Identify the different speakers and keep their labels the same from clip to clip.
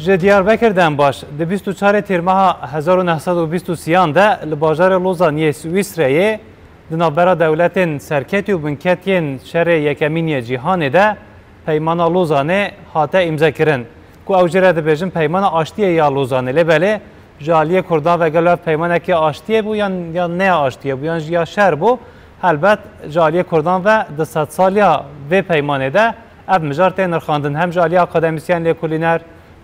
Speaker 1: Ji Diyarbekir Dembaş di 24 Tîrmeha 1923 de li bajarê Lozaniyê Swîsreyê di navbera dewletên serketî û binketiyên şerê yekemîniyê cîhanê de peymana Lozanê hate îmzekirin. Ku ew jê re dibêjin peymana aştiyê ya Lozanê. Lêbelê ji aliyê Kurdan ve gelo ev peymanekî aştiyê bû yan neya aştiyê bû yan ya şer bû. Helbet ji aliyê Kurdan ve di sedsaliya vê peymanê de ev mijar tên nirxandin. Hem ji aliyê akademisyen lêkolîner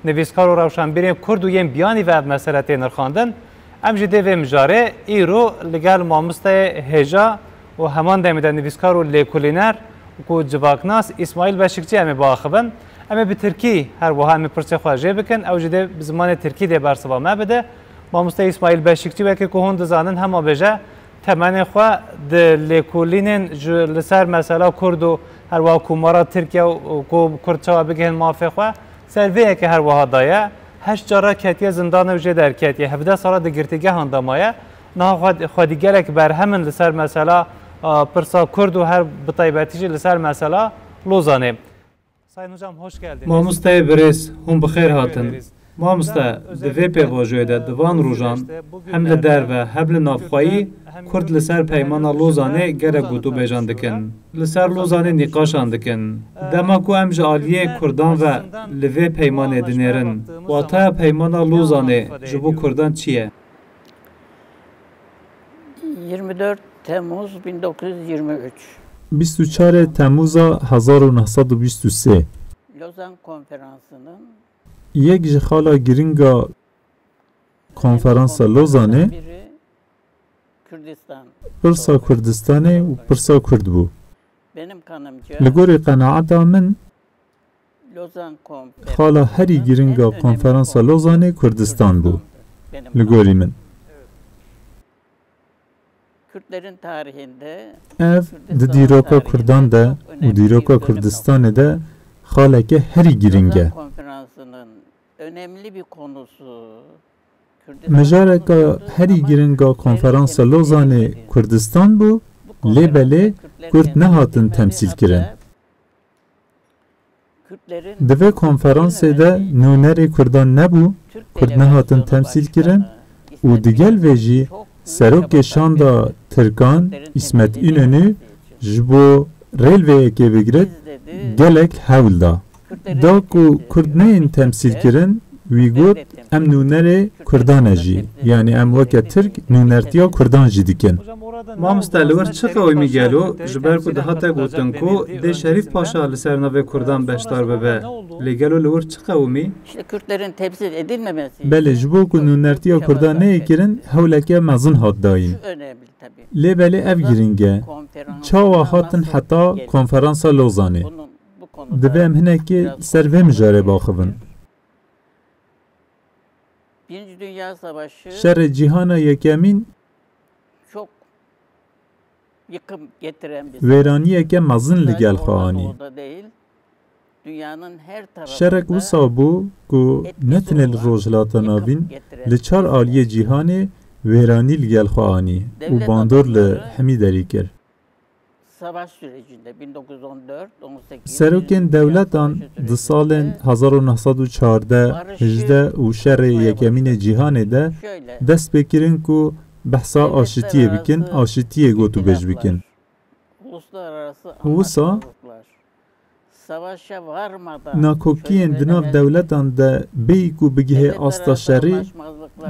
Speaker 1: نویسکار و روشنبیرین کرد و ین بیانی و مسئله نرخاندن ام جدی و مجاره ایرو لگل مامسته هجا و همان دمیده نویسکار و لیکولینر و جواکناس اسماعیل بشکچی امی باخبن امی به ترکی هر وها امی پرچه خواهجه بکن او جدی بزمان ترکی دی برسوا ما بده مامسته اسماعیل بشکچی و که کهون دزانن هما بجه تمن خواه د لیکولینن لسر مسئله کرد و هر وها کمارا ترکیه و کرد چوا بگهن مافه خواه سرویه که هر وها دایه هشت جارا کتیه زندان وجه در کتیه 17 ساله ده گرتگه هندامایه نه خودیگره که بر همین لسر مثلا پرسا کرد و هر بطایبتیش لسر مثلا لوزانه. ساین hocam hoş geldiniz.
Speaker 2: Mamuste Beres hum bixêr hatin. Mamuste di vê pêvajoyê de di van rojan hem li derve hem li navxwayî Kurd li ser peymana Lozanê gerek gotû bêjan dikin. Li ser Lozanê nîqaşan dikin. Dema ku em ji aliyê Kurdan ve li vê peymanê dinêrin. Wataya peymana Lozanê ji bo Kurdan çi ye?
Speaker 3: 24 Temmuz 1923
Speaker 4: 24 Temmûza 1923
Speaker 3: Lozan Konferansı'nın
Speaker 4: yek ji xala giringa konferansa Lozanê
Speaker 3: biri Kürdistan.
Speaker 4: Pirsa Kurdistanê û Pirsa Kurd bû.
Speaker 3: Benim kanımca
Speaker 4: Li gorî qenaeta min
Speaker 3: Lozan Konferansı
Speaker 4: xala herî giringa konferansa Lozanê Kurdistan bû. Li gorî min.
Speaker 3: Kürtlerin tarihinde
Speaker 4: Ev di dîroka Kurdan de û dîroka Kurdistanê de xaleke herî giring e.
Speaker 3: Lozan Konferansı'nın önemli bir konusu
Speaker 4: Mijareka herî giringa konferansa Lozanê Kurdistan bû, lêbelê Kurd nehatin temsîl kirin. Di vê konferansê de nûnerê Kurdan nebû, Kurd nehatin temsîl kirin û di gel vê jî serokê şanda Tirkan İsmet İnönü ji bo rêlveyekê bigirit gelek hewl da. Da ku Kurd neyên temsîl kirin, wî got em nûnerê Kurdan e jî. Yani em weke Tirk nûnertiya Kurdan jî dikin.
Speaker 2: Mamuste li wir çi qewimî gelo ji ber ku dihate gotin ku dê Şerîf Paşa li ser navê Kurdan beşdar bibe. Lê gelo li wir çi qewimî?
Speaker 3: İşte Kürtlerin temsil edilmemesi.
Speaker 4: Belê ji bo ku nûnertiya Kurdan neyê kirin, hewleke mezin hat dayîn.
Speaker 3: Şu önemli tabii.
Speaker 4: Lêbelê ev giring e. Çawa hatin heta konferansa Lozanê.
Speaker 3: Bu konuda
Speaker 4: Divê em hinekê ser vê mijarê baxivin.
Speaker 3: Birinci Dünya Savaşı
Speaker 4: Şerê cîhana yekemîn
Speaker 3: çok yıkım getiren bir
Speaker 4: wêraniyeke mezin li gel xwe anî.
Speaker 3: Doğuda değil, dünyanın her
Speaker 4: Şerek
Speaker 3: tarafında
Speaker 4: wisa bû ku ne tenê li rojhilata navîn li çar aliyê cîhanê wêranî li gel xwe anî û bandor li hemî derî kir.
Speaker 3: savaş sürecinde 1914-18
Speaker 4: Serokên dewletan di salên 1914, 18 û şerê yekemînê cîhanê de
Speaker 3: şöyle
Speaker 4: dest pê kirin ku behsa aşitiyê bikin, aşitiyê gotûbêj bikin.
Speaker 3: uluslararası
Speaker 4: Wisa
Speaker 3: anlaşmazlıklar, savaşa varmadan
Speaker 4: nakokiyên di nav dewletan de bêyî ku bigihê asta şerî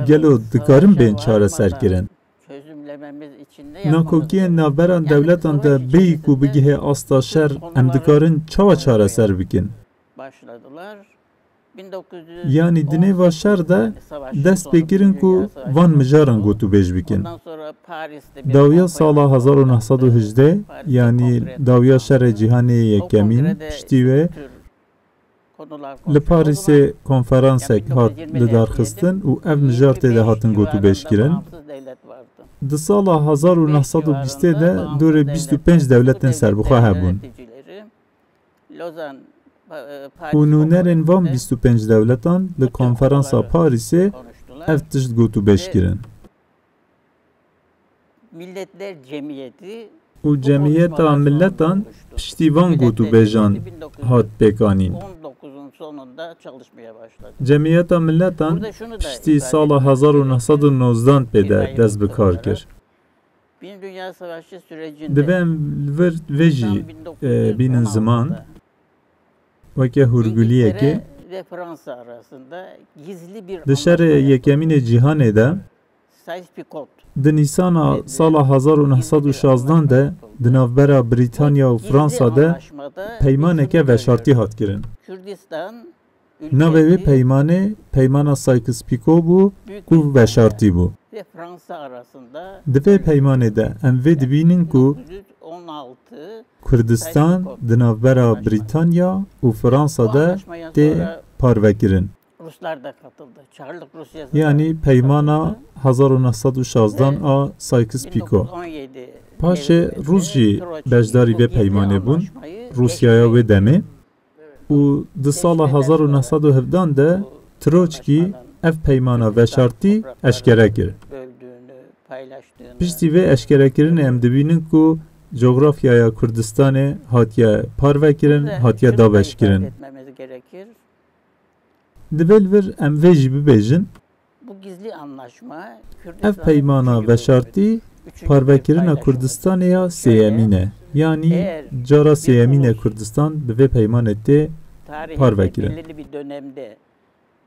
Speaker 4: gelo dikarin bên çareser kirin.
Speaker 3: çözümlememiz için de
Speaker 4: Nakokiyên navberan dewletan de bêyî ku bigihê asta şer em dikarin çawa çareser bikin.
Speaker 3: başladılar.
Speaker 4: Yani di nêva şer de dest pê kirin ku van mijaran gotûbêj bikin.
Speaker 3: Ondan sonra Paris'te bir
Speaker 4: Dawiya sala 1918 yani dawiya şerê cîhanê yekemîn piştî wê li Parîsê konferansek hat li darxistin û ev mijar tê de hatin gotûbêj kirin. Di sala 1920 de dorê 25 dewletên serbixwe hebûn. û nûnerên van 25 dewletan li konferansa Parîsê ev tişt gotûbêj kirin.
Speaker 3: Milletler Cemiyeti
Speaker 4: û cemiyeta milletan piştîvan gotu bêjan hat pêkanîn.
Speaker 3: 19'un sonunda çalışmaya başladı.
Speaker 4: Cemiyeta milletan
Speaker 3: Burada şunu da
Speaker 4: piştî
Speaker 3: ifade
Speaker 4: sala
Speaker 3: etmek
Speaker 4: 1919 pêde dest bi kar kir.
Speaker 3: Birinci Dünya Savaşı sürecinde
Speaker 4: Divê em li vir vê jî bînin ziman weke hûrguliyekê
Speaker 3: İngiltere ve Fransa arasında gizli bir
Speaker 4: di şerê yekemînê cîhanê de
Speaker 3: Sykes-Picot
Speaker 4: di nîsana sala 1916 de di navbera Brîtanya û Fransa de peymaneke veşartî hat kirin.
Speaker 3: Kürdistan
Speaker 4: Navê vê
Speaker 3: ülkesi
Speaker 4: peymanê peymana Sykes-Picot bû
Speaker 3: Büyük
Speaker 4: ku
Speaker 3: Britanya
Speaker 4: veşartî bû.
Speaker 3: ve Fransa arasında
Speaker 4: Di vê peymanê de em vê dibînin ku
Speaker 3: 1916
Speaker 4: Kurdistan di navbera Brîtanya û Fransa de
Speaker 3: anlaşmaya
Speaker 4: tê
Speaker 3: sonra
Speaker 4: parvekirin.
Speaker 3: Ruslar da katıldı. Çarlık Rusyası da
Speaker 4: Yani peymana 1916 a Sykes-Picot.
Speaker 3: 1917
Speaker 4: Paşê
Speaker 3: devletinde
Speaker 4: Rus jî
Speaker 3: Troçki
Speaker 4: beşdarî
Speaker 3: bu
Speaker 4: vê
Speaker 3: gizli
Speaker 4: peymanê bûn
Speaker 3: anlaşmayı
Speaker 4: Rusyaya
Speaker 3: eşliğinde
Speaker 4: wê demê û di sala 1917 de Troçki ev peymana veşartî eşkere kir.
Speaker 3: böldüğünü, paylaştığını
Speaker 4: Piştî vê eşkerekirinê em dibînin ku coğrafyaya Kurdistanê hatiye parvekirin, hatiye
Speaker 3: şunu da
Speaker 4: dabeşkirin.
Speaker 3: ifade etmemiz gerekir.
Speaker 4: Di vê li vir em vê jî bibêjin
Speaker 3: Bu gizli anlaşma
Speaker 4: ev
Speaker 3: Kürdistan'ın
Speaker 4: peymana
Speaker 3: üçüncü
Speaker 4: veşartî
Speaker 3: bölümü, üçüncü
Speaker 4: parvekirina
Speaker 3: paylaşımı.
Speaker 4: Kurdistanê ya sêyemîn Yani
Speaker 3: Eğer
Speaker 4: cara
Speaker 3: bir
Speaker 4: sêyemînê
Speaker 3: ulus
Speaker 4: Kurdistan bi vê peymanê tê
Speaker 3: tarihinde
Speaker 4: parvekire.
Speaker 3: belirli bir dönemde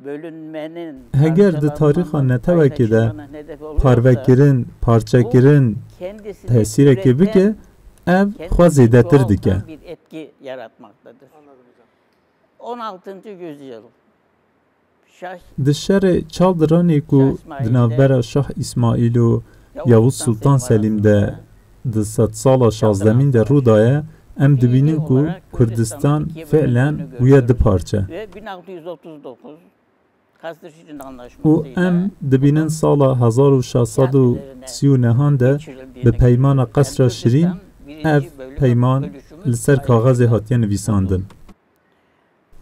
Speaker 3: bölünmenin
Speaker 4: heger di tarixa netewekê de
Speaker 3: paylaşımının hedefi oluyorsa,
Speaker 4: parvekirin, parçekirin
Speaker 3: kendisini
Speaker 4: tesîrekê bike ev
Speaker 3: kendisini
Speaker 4: xwe zêdetir dike.
Speaker 3: çoğaltan bir etki yaratmaktadır. 16. yüzyıl Şah
Speaker 4: Di şerê Çaldiranê ku di navbera Şah İsmaîl û Yavuz Sultan Selim de di sed sala 16 de Rûdaya em dibînin ku Kurdistan fe'len bûye di parçe.
Speaker 3: ve 1639 Kastırsıcı'nın
Speaker 4: û
Speaker 3: anlaşmasıyla
Speaker 4: em dibînin sala 1639 de bi peymana Qesra Şirîn ev peyman li ser kaxezê hatiye nivîsandin.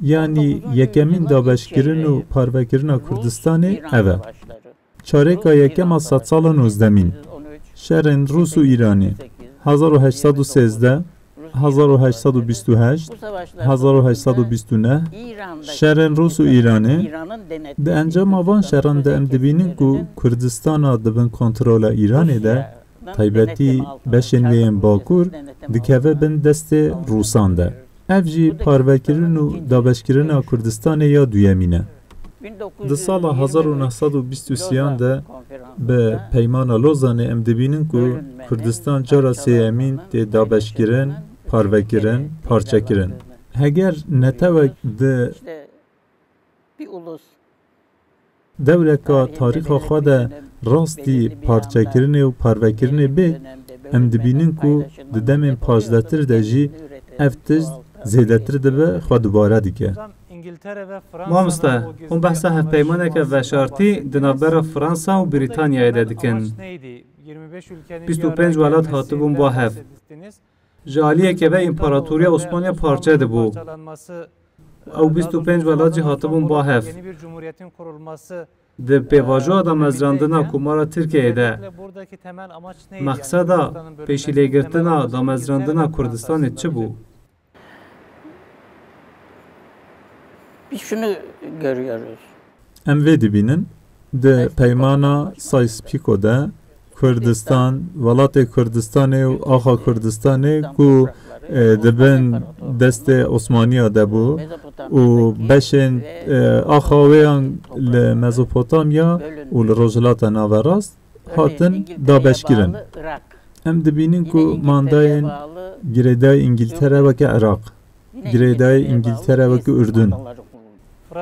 Speaker 4: Yani yekemîn dabeşkirin û parvekirina Kurdistanê ev e. Çarêka yekema sed sala 19 şerên Rûs û Îranê 1813 1828 1829 şerên Rûs û Îranê di encama van şeran de em dibînin ku Kurdistana dibin kontrola Îranê de taybetî beşên wê yên Bakur dikeve bin destê Rûsan de. Ev jî parvekirin û dabeşkirina Kurdistanê ya duyemîn e. Di sala 1923 de bi peymana Lozanê em dibînin ku Kurdistan cara sêyemîn tê dabeşkirin, parvekirin, parçekirin. Heger netewek di
Speaker 3: bir ulus
Speaker 4: dewreka tarîxa xwe de rastî parçekirinê û parvekirinê bê em dibînin ku di demên pajdetir de jî ev tişt zêdetir dibe xwe dubare dike.
Speaker 2: Mamoste, hûn behsa hevpeymaneke veşartî di navbera Fransa û Brîtanyayê de dikin. 25 welat hatibûn ba hev. Ji aliyeke ve İmparatoriya Osmaniya parçe dibû. Ew 25 welat jî hatibûn ba hev. Di pêvajoya damezrandina Komara Tirkiyeyê de meqseda pêşîlêgirtina damezrandina Kurdistanê çi bû?
Speaker 3: biz şunu görüyoruz.
Speaker 4: Em vê dibînin di peymana Sykes-Picot de Kurdistan, welatê Kurdistanê û axa Kurdistanê ku dibin destê Osmaniya de bû û beşên axa wêyan li Mezopotamya û li Rojhilata Naverast hatin dabeşkirin. Em dibînin ku mandayên girêdayê İngiltere weke Iraq, girêdayê İngiltere weke Ürdün,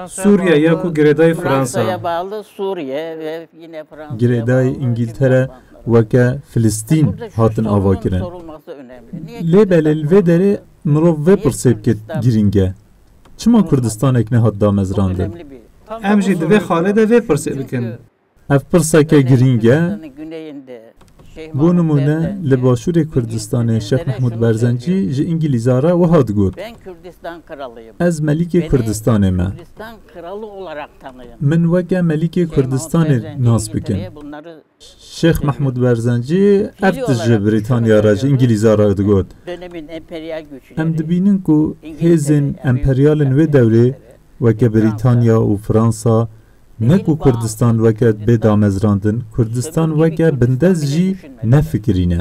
Speaker 2: Suriye ya ku girêdayê
Speaker 3: Fransa'ya
Speaker 2: Fransa.
Speaker 3: bağlı Suriye ve yine Fransa'ya
Speaker 4: girêdayê
Speaker 3: bağlı
Speaker 4: İngiltere weke Filistîn
Speaker 3: Burada şu
Speaker 4: hatin
Speaker 3: sorunun
Speaker 4: avakirin.
Speaker 3: sorulması önemli. Niye
Speaker 4: Lê belê li vê derê mirov vê pirsê bike girîng e. Çima Kurdistanek ne hat
Speaker 3: Çok
Speaker 4: damezrandin?
Speaker 3: önemli bir.
Speaker 2: Em jî divê xalê de vê pirsê bikin.
Speaker 4: Ev pirseke girîng e,
Speaker 3: Kürdistan'ın güneyinde
Speaker 4: بۆ نمونە لە باشووری کوردستانی شێخ محمود بەرزەنجی ji ئینگلیزارە وها digot
Speaker 3: Ben Kürdistan kralıyım.
Speaker 4: ez melikê Kurdistanê me
Speaker 3: Kürdistan kralı olarak tanıyın.
Speaker 4: min weke melikê Kurdistanê nas bikin
Speaker 3: Bunları
Speaker 4: Şêx Mahmud Berzencî ev ji Brîtanya re ji îngilîzara digot
Speaker 3: dönemin emperyal güçleri.
Speaker 4: em dibînin ku hêzên emperyalên wê devrê weke Brîtanya û Fransa ne ku Kurdistan weke bê damezrandin Kurdistan weke bindez jî nefikirîne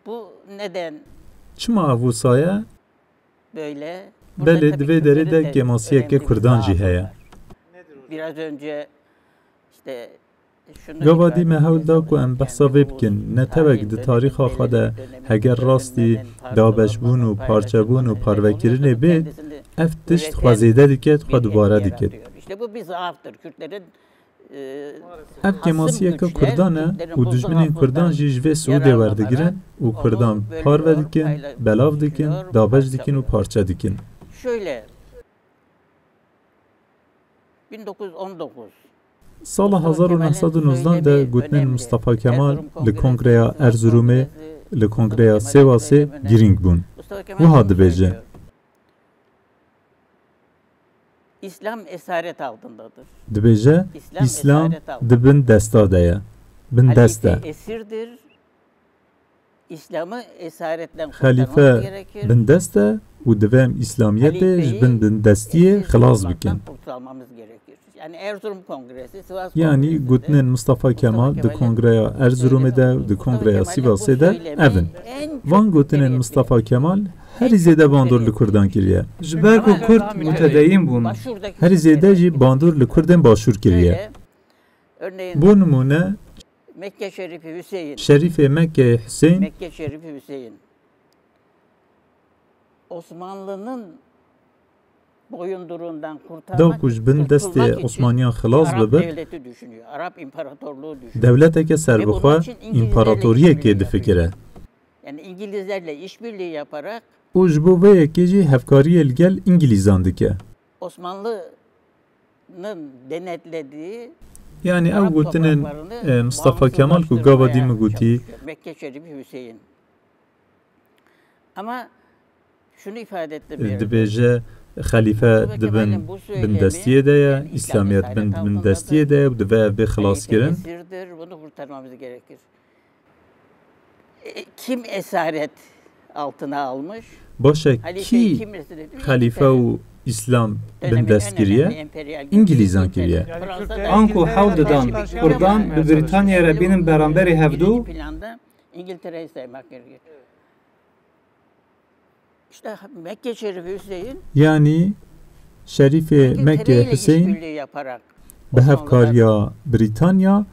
Speaker 3: Bu neden
Speaker 4: çima ev wisa
Speaker 3: böyle?
Speaker 4: belê divê derê de gemasiyeke Kurdan jî heye
Speaker 3: Biraz önce işte şunu
Speaker 4: Gavadî me hewl da ku em behsa vê bikin netewek di tarîxa xwe de heger rastî dabeşbûn û parçebûn û parvekirinê bê ev tişt xwe zêde dike xwe dubare dike
Speaker 3: İşte bu bir zaaftır. Kürtlerin
Speaker 4: ev gemasiyeke Kurdan e û dijminên Kurdan jî ji vê Suudê werdigirin û Kurdan parve dikin, belav dikin, dabeş dikin û parçe dikin.
Speaker 3: şöyle 1919
Speaker 4: Sala 1919 de gotinên Mustafa Kemal li Kongreya Erzurumê li Kongreya Sêwasê girîng bûn.
Speaker 3: Mustafa Kemal
Speaker 4: Wiha
Speaker 3: şunu
Speaker 4: dibêje.
Speaker 3: söylüyor. İslam esaret altındadır.
Speaker 4: Dibêje İslam di bin desta de ye. Bin dest
Speaker 3: Halife
Speaker 4: e.
Speaker 3: esirdir. İslam'ı esaretten
Speaker 4: Xelife
Speaker 3: kurtarmamız gerekir.
Speaker 4: bin dest e û divê em İslamiyetê ji bin destiyê xilas bikin.
Speaker 3: Kurtarmamız gerekir. Yani Erzurum Kongresi, Sivas
Speaker 4: Yani
Speaker 3: Kongresi'nde
Speaker 4: gotinên Mustafa Kemal di Kongreya Erzurumê de di Kongreya Sivasê de evin. Van gotinên Mustafa Kemal herî zêde bandor li Kurdan kiriye.
Speaker 2: Ji ber ku Kurd mütedeyyin bûn,
Speaker 4: Herî zêde jî bandor li Kurdên başûr kiriye.
Speaker 3: Örneğin
Speaker 4: Bû nimûne
Speaker 3: Mekke Şerifi Hüseyin,
Speaker 4: Şerîfê Mekke Hüseyin
Speaker 3: Mekke Şerifi Hüseyin Osmanlı'nın boyunduruğundan kurtarmak
Speaker 4: da ku ji bin destê Osmaniyan xilas
Speaker 3: Arap
Speaker 4: bibe
Speaker 3: devleti düşünüyor. Arap İmparatorluğu düşünüyor.
Speaker 4: devleteke serbixwe împaratoriyekê difikire.
Speaker 3: Yani İngilizlerle işbirliği yaparak
Speaker 4: û ji bo vê yekê jî hevkariyê li gel İngilîzan dike.
Speaker 3: Osmanlı'nın denetlediği
Speaker 4: Yani ev
Speaker 3: Arap
Speaker 4: gotinên
Speaker 3: topraklarını
Speaker 4: Mustafa Kemal ku gavadî min gotî
Speaker 3: Mekke Şerifi Hüseyin. Ama şunu ifade etti bir
Speaker 4: dibêje Xelife di bin destiyê de ye, İslamiyet bin destiyê de ye û divê ev bê xilas kirin.
Speaker 3: esirdir, bunu kurtarmamız gerekir. Kim esaret altına almış?
Speaker 4: Başa
Speaker 3: Halifeyi
Speaker 4: kî
Speaker 3: kim esir ediyor?
Speaker 4: Xelife û İslam bin dest kiriye? İngilîzan kiriye.
Speaker 2: Anku hewl didan Kurdan bi Brîtanyayê re bînin beramberî hevdû,
Speaker 3: planda İngiltere'yi saymak gerekir. İşte Mekke Şerifi Hüseyin
Speaker 4: Yani Şerîfê Mekke Hüseyin
Speaker 3: işbirliği yaparak
Speaker 4: bi hevkariya Brîtanya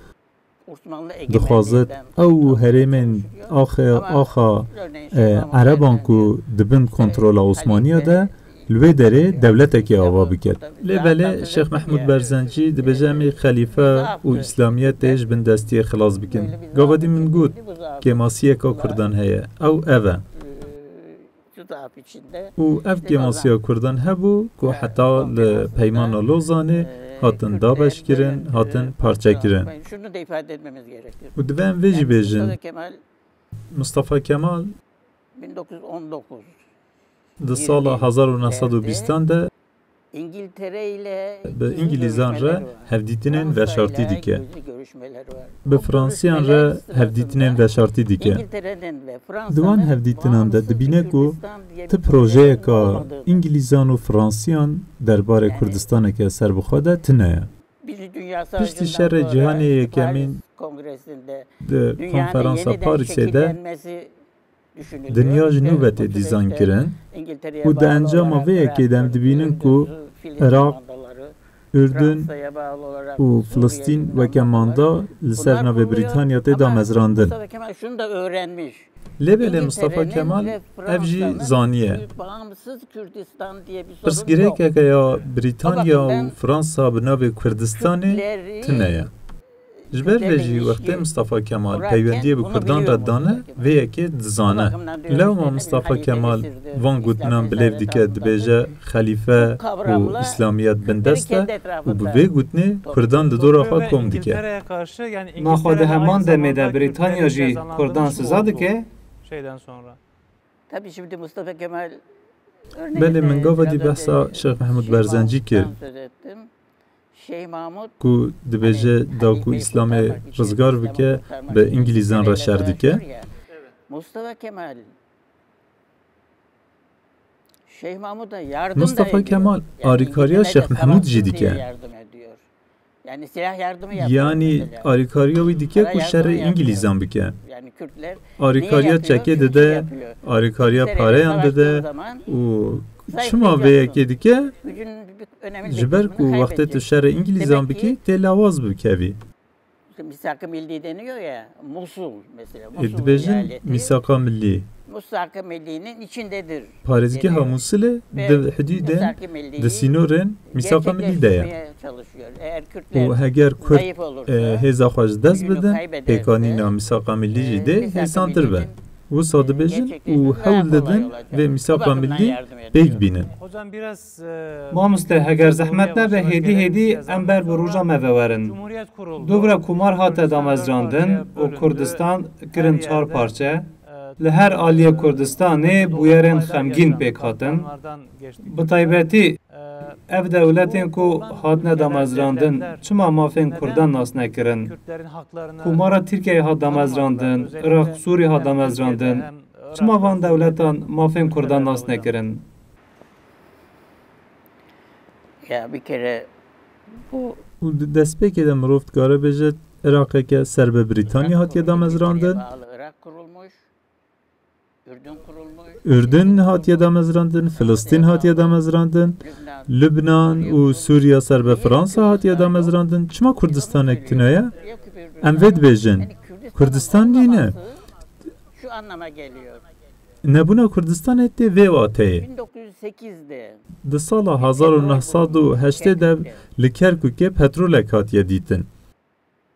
Speaker 3: Osmanlı
Speaker 4: dixwazit ew herêmên axa Ereban ku dibin kontrola Osmaniya de li wê derê devletekê ava bike. Lêvelê Şêx Mahmud Berzencî dibêje em ê Xelife û İslamiyetê ji bin destiyê xilas bikin. Gavadî min got gemasiyeka Kurdan heye. Ew ev e.
Speaker 3: Zaaf içinde
Speaker 4: û ev gemasiya Kurdan hebû ku heta li peymana Lozanê hatin dabeş kirin, hatin parçe kirin.
Speaker 3: şunu da ifade etmemiz gerekir.
Speaker 4: û divê em vê jî bêjin
Speaker 3: Mustafa Kemal
Speaker 4: Mustafa Kemal
Speaker 3: 1919
Speaker 4: di sala 1920 de
Speaker 3: İngiltere ile
Speaker 4: bi İngilîzan re hevdîtinên veşartî dike.
Speaker 3: görüşmeler var.
Speaker 4: Bi Fransîyan re hevdîtinên veşartî dike.
Speaker 3: İngiltere'nin ve Fransa'nın
Speaker 4: Diwan hevdîtinan de dibîne ku ti projeyeka İngilîzan û Fransîyan derbarê Kurdistaneke serbixwe de tune ye.
Speaker 3: Birinci Dünya
Speaker 4: Piştî
Speaker 3: Savaşı'ndan
Speaker 4: şerê
Speaker 3: sonra
Speaker 4: cîhanê yekemîn
Speaker 3: Paris Kongresi'nde
Speaker 4: di
Speaker 3: dünyanın
Speaker 4: konferansa
Speaker 3: yeniden
Speaker 4: Parîsê de
Speaker 3: şekillenmesi düşünülüyor.
Speaker 4: dinya ji nû
Speaker 3: İşte
Speaker 4: vetê
Speaker 3: bu
Speaker 4: dîzayn
Speaker 3: süreçte
Speaker 4: kirin.
Speaker 3: İngiltere'ye
Speaker 4: û di
Speaker 3: bağlı
Speaker 4: encama
Speaker 3: olarak
Speaker 4: vê yekê de em dibînin ku
Speaker 3: Filistin
Speaker 4: Irak,
Speaker 3: mandaları,
Speaker 4: Ürdün
Speaker 3: Fransa'ya bağlı olarak
Speaker 4: û Filistin weke manda li ser navê Brîtanya tê da mezrandin.
Speaker 3: Mustafa Kemal şunu da öğrenmiş.
Speaker 4: Lêbelê Mustafa Kemal ev jî zaniye.
Speaker 3: Bağımsız Kürdistan diye bir sorun yok.
Speaker 4: Pirsgirêkeke ya Brîtanya û Fransa bi navê Kurdistanê tune ye. Ji ber vê jî wextê Mustafa Kemal peywendiyê bi Kurdan re dane vê yekê dizane. Lewma Mustafa Kemal van gotinan bilêv dike dibêje xelîfe û İslamiyet bindest e û bi vê gotinê Kurdan di dora xwe kom dike.
Speaker 2: Naxwe di heman demê de Britanya jî Kurdan siza dike?
Speaker 1: Şeyden sonra.
Speaker 3: Tabii şimdi Mustafa Kemal
Speaker 4: Belê min gava dî behsa Şeyh Mehmud Berzencî kir
Speaker 3: söz ettim. Şeyh Mahmud
Speaker 4: ku dibêje da ku İslamê rizgar bike bi İngilîzan re şer dike.
Speaker 3: Mustafa Kemal Şeyh Mahmud'a yardım
Speaker 4: Mustafa
Speaker 3: da ediyor.
Speaker 4: Kemal arîkariya
Speaker 3: İngiltere'de
Speaker 4: Şeyh Mehmud
Speaker 3: savaşsın
Speaker 4: jî
Speaker 3: diye
Speaker 4: dike.
Speaker 3: yardım ediyor. Yani silah yardımı yapıyor.
Speaker 4: Yani
Speaker 3: mesela.
Speaker 4: arîkariya wî dike ku
Speaker 3: Para
Speaker 4: şerê
Speaker 3: yardımı
Speaker 4: İngilîzan bike.
Speaker 3: Yani Kürtler
Speaker 4: Arîkariya
Speaker 3: yapıyor?
Speaker 4: çekê
Speaker 3: Şu
Speaker 4: dide,
Speaker 3: yapıyor.
Speaker 4: arîkariya
Speaker 3: İngiltere'yle
Speaker 4: parayan
Speaker 3: savaştığı
Speaker 4: dide
Speaker 3: zaman
Speaker 4: û çima vê yekê dike
Speaker 3: gücün önemli bir
Speaker 4: ji ber ku
Speaker 3: kısmını
Speaker 4: wextê tu
Speaker 3: kaybedecek.
Speaker 4: şerê İngilîzan
Speaker 3: Demek ki-
Speaker 4: bikî tê lawaz bikevî.
Speaker 3: Misak-ı Milli deniyor ya, Musul mesela.
Speaker 4: Ê dibêjin
Speaker 3: eyaleti,
Speaker 4: Misaka Millî.
Speaker 3: Misak-ı Milli'nin içindedir.
Speaker 4: Parêzgeha Musilê
Speaker 3: Ve
Speaker 4: di hudûdên
Speaker 3: Misak-ı Milli'yi
Speaker 4: di sînorên Misaka Millî de ye.
Speaker 3: gerçekleştirmeye çalışıyor. Eğer Kürtler
Speaker 4: û heger Kurd
Speaker 3: zayıf olursa,
Speaker 4: hêza xwe ji dest
Speaker 3: gücünü
Speaker 4: bidin,
Speaker 3: kaybederse,
Speaker 4: pêkanîna Misaka Millî jî dê
Speaker 3: Misak-ı
Speaker 4: hêsantir be.
Speaker 3: Milli'nin,
Speaker 4: Wisa dibêjin û
Speaker 3: gerçekleşmesi
Speaker 4: hewl
Speaker 3: daha kolay
Speaker 4: didin
Speaker 3: olacak.
Speaker 4: vê
Speaker 3: Bu
Speaker 4: Misaka
Speaker 3: bakımdan
Speaker 4: Millî
Speaker 3: yardım ediyor.
Speaker 4: pêk bînin.
Speaker 1: Hocam biraz
Speaker 2: Mamoste heger zehmet nebe hêdî em ber bi rûja me vewerin.
Speaker 1: Cumhuriyet kuruldu.
Speaker 2: Dovra kumar hate damezrandin û Kurdistan kirin çar parçe. Li her aliyê Kurdistanê bûyerên xemgîn pêk hatin. Bi taybetî ev dewletên ku hatine damezrandin çima mafên Kurdan nas nekirin. Kumara Tirkiyeyê hat damezrandin, Iraq, Sûriye hat damezrandin. Çima van dewletan mafên Kurdan nas nekirin?
Speaker 3: Ya bir kere bu
Speaker 4: û di destpêkê de mirov dikare bêje Iraqeke ser bi Brîtanya hatiye damezrandin,
Speaker 3: bağlı Irak kurulmuş, Ürdün kurulmuş,
Speaker 4: Ürdün hatiye damezrandin, Filistin hatiye damezrandin,
Speaker 3: Lübnan,
Speaker 4: Lübnan û Sûriye ser bi Fransa hatiye damezrandin. Çima Kurdistanek tune em vê dibêjin.
Speaker 3: Yani
Speaker 4: Kurdistan nîne.
Speaker 3: olmaması şu anlama geliyor.
Speaker 4: Nebûna Kurdistanê tê vê wateyê.
Speaker 3: 1908'de
Speaker 4: Di sala 1908 de li Kerkûkê petrolek hatiye dîtin.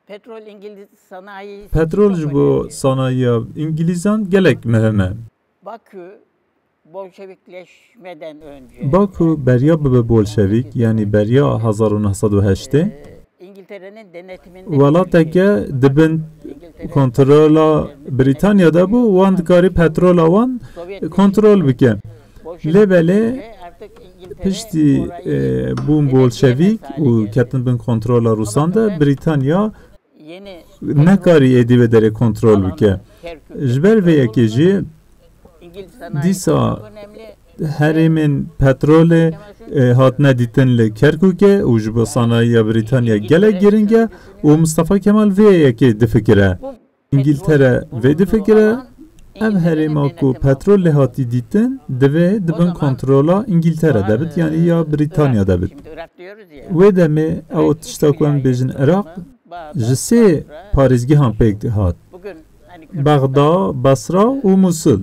Speaker 3: petrol İngiliz sanayi
Speaker 4: Petrol
Speaker 3: çok
Speaker 4: ji bo
Speaker 3: önemli.
Speaker 4: sanayiya İngilîzan gelek mühim e.
Speaker 3: Bakü Bolşevikleşmeden önce
Speaker 4: Baku beriya bibe Bolşevik yani beriya 1908'te
Speaker 3: İngiltere'nin denetiminde
Speaker 4: welateke dibin kontrola Britanya'da bu wan dikarî petrola wan kontrol bike. Lêbelê piştî bûn Bolşevik û ketin bin kontrola Rûsan de Britanya
Speaker 3: yeni
Speaker 4: nekarî êdî ve derê kontrol bike. Ji ber vê yekê jî
Speaker 3: İngiliz sanayi
Speaker 4: dîsa
Speaker 3: çok önemli.
Speaker 4: herêmên petrolê hatine dîtin li Kerkûkê û ji bo sanayiya Britanya gelek giring e û Mustafa Kemal vê yekê difikire.
Speaker 3: Bu
Speaker 4: İngiltere vê difikire ev herêma ku petrol lê hatî dîtin divê dibin kontrola İngiltere de bit yani ya Britanya da bit.
Speaker 3: Şimdi Irak diyoruz ya.
Speaker 4: Wê demê ew tişta ku em bêjin Iraq ji sê parêzgehan pêk hat.
Speaker 3: Bugün hani
Speaker 4: Bexda, Basra û Musul.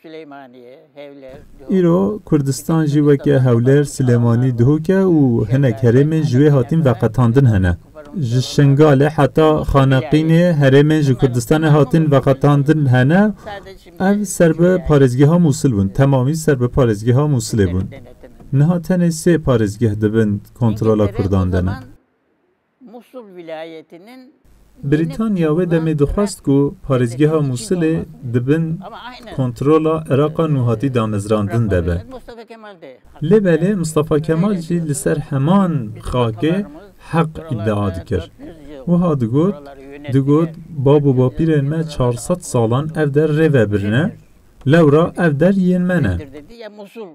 Speaker 3: Süleymaniye, Hevler,
Speaker 4: Îro Kurdistan jî weke Hewler, Silêmanî dihoke û hinek herêmên ji wê hatin veqetandin hene. Ji Şingalê heta Xaneqînê herêmên ji Kurdistanê hatin veqetandin hene.
Speaker 3: sadece şimdi
Speaker 4: Ev ser bi parêzgeha Musul bûn. Temamî ser bi parêzgeha Musulê bûn.
Speaker 3: denetim.
Speaker 4: Niha tenê sê parêzgeh dibin kontrola
Speaker 3: İngiltere
Speaker 4: Kurdan
Speaker 3: o
Speaker 4: dene.
Speaker 3: zaman Musul vilayetinin
Speaker 4: Britanya wê demê dixwast ku parêzgeha Musulê dibin
Speaker 3: ama aynen
Speaker 4: kontrola Iraqa nû hatî damezrandin debe.
Speaker 3: Mustafa Kemal de
Speaker 4: Lêbelê Mustafa Kemal jî li ser heman xakê heq iddia dikir. Wiha digot, digot bab û bapîrên me 400 salan ev der rêve birine, lewra ev der yên me ne.
Speaker 3: dedi ya Musul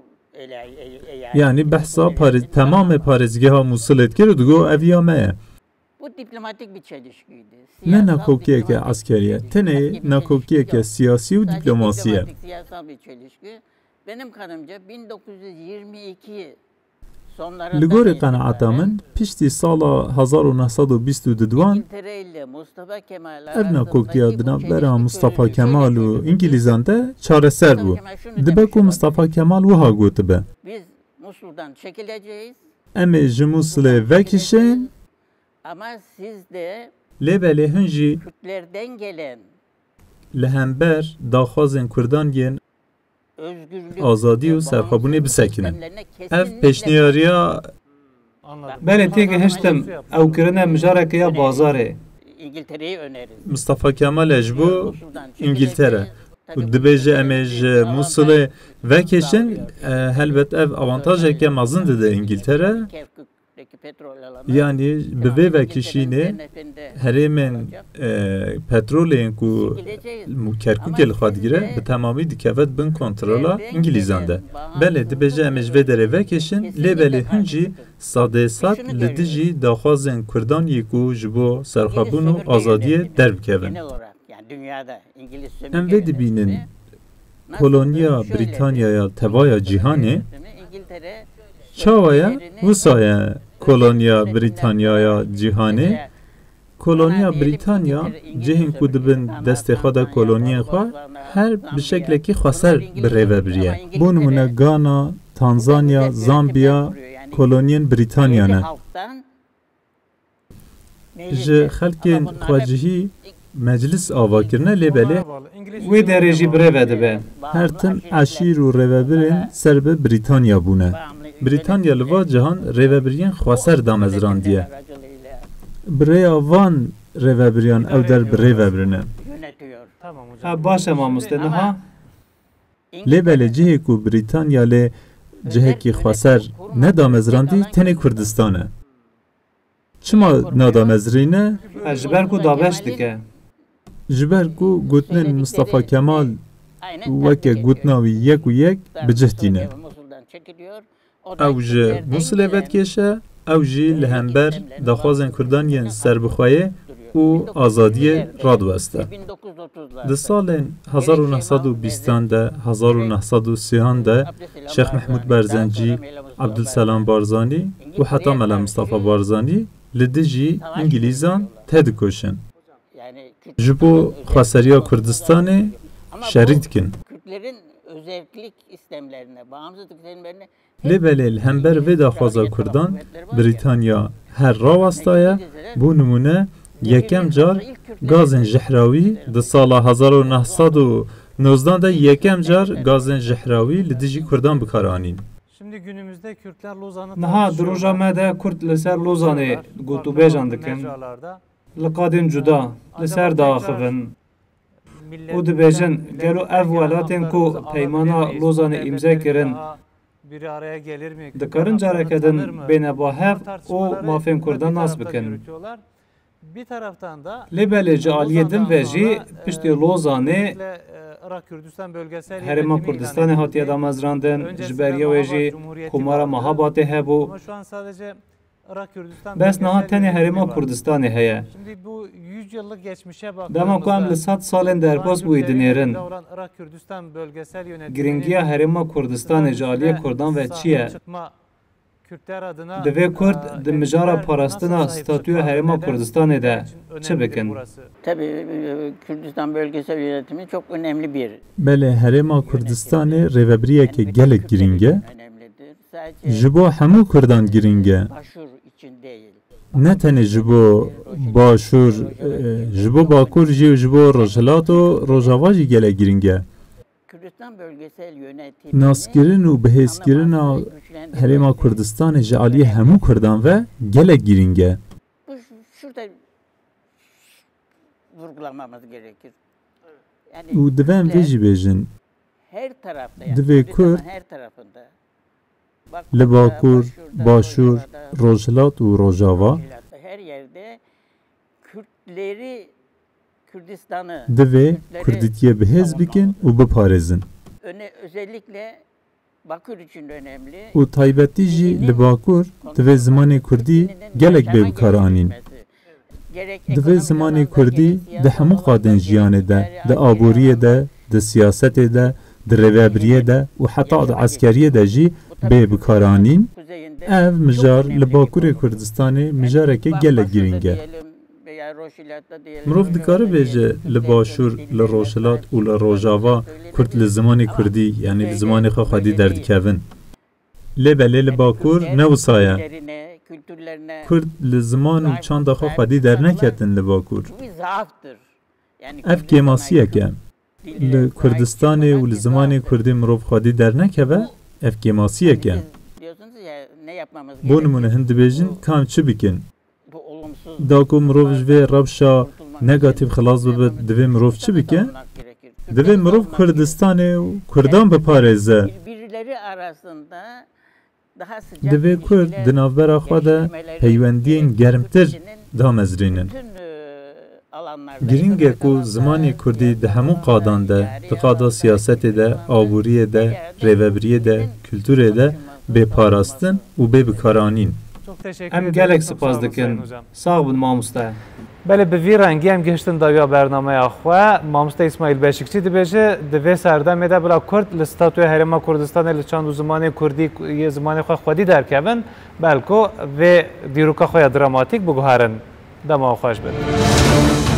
Speaker 4: Yani behsa tamamê parêzgeha Musulê dikir û digot ev ya me ye.
Speaker 3: bu diplomatik bir çelişkiydi.
Speaker 4: Ne
Speaker 3: Siyasal,
Speaker 4: nakokiyeke
Speaker 3: diplomatik
Speaker 4: askeriye,
Speaker 3: bir
Speaker 4: tenê
Speaker 3: çelişki
Speaker 4: nakokiyeke
Speaker 3: yok.
Speaker 4: siyasî û
Speaker 3: Sadece
Speaker 4: diplomasiye.
Speaker 3: diplomatik, siyasal bir çelişki. Benim kanımca 1922 sonlarında
Speaker 4: Li gorî qenaeta min piştî sala 1922
Speaker 3: İngiltere ile Mustafa Kemal
Speaker 4: ev nakokiya
Speaker 3: arasındaki bu
Speaker 4: dinavbera
Speaker 3: çelişki
Speaker 4: Mustafa
Speaker 3: çözüldü.
Speaker 4: Kemal
Speaker 3: Şöyle
Speaker 4: û
Speaker 3: çözüldü.
Speaker 4: İngilîzan de çareser bû.
Speaker 3: Mustafa Kemal şunu
Speaker 4: Dibe
Speaker 3: demiş
Speaker 4: ku Mustafa Kemal wiha gotibe.
Speaker 3: Biz Musul'dan çekileceğiz.
Speaker 4: Em ê ji Musulê vekişin
Speaker 3: Ama siz de
Speaker 4: Lêbelê hin jî
Speaker 3: Kürtlerden gelen
Speaker 4: li hember daxwazên Kurdan yên
Speaker 3: özgürlük
Speaker 4: azadî û
Speaker 3: ve
Speaker 4: serxwebûnê
Speaker 3: bağımsızlık
Speaker 4: bisekinin.
Speaker 3: sistemlerine
Speaker 4: Ev
Speaker 3: kesinlikle
Speaker 4: pêşniyariya
Speaker 1: Anladım.
Speaker 2: Belê têkê hiştim ew kirine mijareke ya bazarê.
Speaker 3: İngiltere'yi öneririz.
Speaker 4: Mustafa Kemal ji bo
Speaker 3: Musul'dan
Speaker 4: İngiltere.
Speaker 3: çekilecek,
Speaker 4: û dibêje em ê ji Musulê vekeşin helbet ev avantajeke mezin dide İngiltere.
Speaker 3: Kerkük'teki petrol alanı
Speaker 4: Yani bi vê vekişînê
Speaker 3: cennetinde
Speaker 4: herêmên petrolên ku
Speaker 3: çekileceğiz.
Speaker 4: Kerkûkê li xwe digire bi temamî dikeve bin kontrola İngilîzan de. Belê dibêje em ê ji vê derê vekeşin, lêbelê hin jî sadê sed li dijî daxwazên Kurdaniyê ku ji bo serxwebûn û azadiyê derbikevin.
Speaker 3: Genel olarak yani dünyada İngiliz
Speaker 4: Em vê dibînin koloniya Britanyaya tevaya cîhanê
Speaker 3: İngiltere
Speaker 4: çawaya wisa koloniya Britanyaya cîhanê koloniya Britanya cihên ku dibin destê xwe de koloniyên xwe her bi şeklekî xweser bi rêve biriye. Bû nimune Ghana, Tanzanya, Zambiya koloniyên Britanya ne. Ji xelkên xwecihî meclis avakirine lêbelê
Speaker 2: Wê derê jî birêve dibe.
Speaker 4: her tim eşîr û rêvebirên ser bi Britanya bûne. Britanya li va cihan rêvebiriyên xweser damezrandiye. Birêya van rêvebiriyan ew der bi rêvebirine.
Speaker 3: yönetiyor.
Speaker 1: Tamam hocam.
Speaker 2: Ha baş e mamoste niha.
Speaker 4: Lêbelê cihê ku Britanya lê cihekî xweser nedamezrandî tenê Kurdistan e. Çima nadamezrîne?
Speaker 2: Ji ber ku dabeş dike.
Speaker 4: Ji ber ku gotinên Mustafa Kemal weke gotina wî yek û yek bi cih tîne.
Speaker 3: Musul'dan çekiliyor. O da
Speaker 4: Ew ji
Speaker 3: Kürtlerden
Speaker 4: Musulê
Speaker 3: gelen
Speaker 4: vedkeşe, ew jî li hember daxwazên Kurdaniyên serbixweyê û azadiyê radweste.
Speaker 3: 1930'larda
Speaker 4: Di salên 1920 de, 1930 de Şeyh Mehmud Berzencî, Abdülselam Barzanî û heta Mela Mustafa Barzanî li dijî İngilîzan tedikoşin.
Speaker 3: yani Kürt-
Speaker 4: Ji bo xweseriya Kurdistanê
Speaker 3: Ama bu
Speaker 4: şerî dikin.
Speaker 3: Kürtlerin özellik istemlerine, bağımsızlık istemlerine
Speaker 4: Lêbelê li hember vê daxwaza Kurdan, Britanya her rawastaye, bû nimûne yekem car gazên jihrawî di sala 1919 de yekem car gazên jihrawî li dijî Kurdan bikaranîn.
Speaker 1: Şimdi günümüzde Kürtler Lozan'ı
Speaker 2: Niha di roja me de Kurt li ser Lozanê gotûbêjan dikin. Li qadên cuda, li ser daxivin. û dibêjin gelo ev welatên ku peymana Lozanê îmze kirin
Speaker 1: biri araya gelir mi?
Speaker 2: dikarin careke din bêne bahev û mafên Kurdan nas bikin.
Speaker 1: Bir taraftan da
Speaker 2: Lêbelê ji aliyê din ve jî piştî Lozanê
Speaker 1: Irak Kürdistan bölgesel
Speaker 2: Herêma Kurdistanê hatiye damezrandin, ji beriya wê jî komara Mehabatê hebû.
Speaker 1: Ama şu an sadece Irak Kürdistan
Speaker 2: Bes niha
Speaker 1: bölgesel
Speaker 2: tenê
Speaker 1: yönetimi
Speaker 2: Herêma
Speaker 1: var.
Speaker 2: Kurdistanê heye.
Speaker 1: Şimdi bu 100 yıllık geçmişe
Speaker 2: Dema ku em li 100 salên derpas bûyî dinêrin.
Speaker 1: Irak Kürdistan bölgesel yönetiminin
Speaker 2: Giringiya Herêma Kurdistanê ji aliyê Kurdan ve çi ye?
Speaker 1: çıkma Kürtler adına
Speaker 2: Divê Kurd di mijara parastina statüya Herêma Kurdistanê de çi bikin?
Speaker 3: tabii Kürdistan bölgesel yönetimi çok önemli bir
Speaker 4: Belê Herêma Kurdistanê rêvebiriyeke gelek giring e,
Speaker 3: önemlidir. Sadece
Speaker 4: ji bo hemû Kurdan giring e.
Speaker 3: Başur için değil.
Speaker 4: Ne tenê ji bo Başûr, ji bo Bakur jî ji bo Rojhilat û Rojava jî gelek giring e.
Speaker 3: Kürdistan bölgesel yönetimi
Speaker 4: Naskirin û bihêzkirina Herêma Kurdistanê ji aliyê hemû Kurdan ve gelek giring e.
Speaker 3: Şurada vurgulamamız gerekir. Yani
Speaker 4: û divem vê jî bêjin
Speaker 3: her tarafta
Speaker 4: divê
Speaker 3: Kürdistan'ın
Speaker 4: Kurd
Speaker 3: her tarafında.
Speaker 4: li Bakur,
Speaker 3: Başur'da,
Speaker 4: Başûr,
Speaker 3: Rojava'da,
Speaker 4: Rojhilat û Rojava
Speaker 3: her yerde Kürtleri Kürdistan'ı
Speaker 4: divê Kurdîtiye bihêz bikin û biparêzin.
Speaker 3: özellikle Bakür için önemli.
Speaker 4: û taybetî jî li Bakur divê zimanê Kurdî gelek bê bikaranîn. Divê zimanê Kurdî di hemû qadên jiyanê de, di aboriyê de, di siyasetê de, di rêvebiriyê de û heta di eskeriyê de jî bê bikaranîn. Ev mijar li Bakurê Kurdistanê mijareke gelek giring e. Mirov dikare bêje li Başûr, li Rojhilat û li Rojava Kurd li zimanê Kurdî yanî li zimanê xwe xwedî derdikevin. Lêbelê li Bakur ne wisa ye.
Speaker 3: kültürlerine
Speaker 4: Kurd li ziman û çanda xwe xwedî derneketin li Bakur.
Speaker 3: bir zaaftır. Yani
Speaker 4: Ev kemasiyeke. Li Kurdistanê û li zimanê Kurdî mirov xwedî dernekeve, ev kemasiyeke.
Speaker 3: Diyorsunuz ya ne yapmamız
Speaker 4: Bo nimûne hin dibêjin kam çi bikin?
Speaker 3: Bu olumsuz
Speaker 4: Da ku mirov ji vê rewşa negatif xilas bibe, divê mirov çi bike?
Speaker 3: gerekir.
Speaker 4: Divê mirov Kurdistanê û Kurdan biparêze.
Speaker 3: Birbirleri arasında daha sıcak
Speaker 4: Divê Kurd
Speaker 3: ilişkiler
Speaker 4: di navbera xwe de
Speaker 3: geliştirmeleri
Speaker 4: peywendiyên germtir
Speaker 3: Türkçenin
Speaker 4: damezrînin.
Speaker 3: bütün alanlarda
Speaker 4: Giring e ku zimanê Kurdî di hemû qadan de, di qada siyasetê de, aboriyê de, rêveberiyê de, kültürê de bêparastin û bêbikaranîn.
Speaker 1: Çok teşekkür
Speaker 2: Em
Speaker 1: ederim.
Speaker 2: gelek
Speaker 1: Çok
Speaker 2: spas
Speaker 1: sağ olun
Speaker 2: dikin.
Speaker 1: Sayın Hocam.
Speaker 2: Sağ bun mamoste.
Speaker 1: Bele bi vî rengî em gihiştin dawiya bernameya xwe. Mamoste İsmail Beşikçî dibêje di vê serdemê de bila Kurd li Statuya Herêma Kurdistanê li çand û zimanê Kurdî yê zimanê xwe xwedî derkevin, belko vê dîroka xwe ya dramatik biguherin. Dema xweş bin.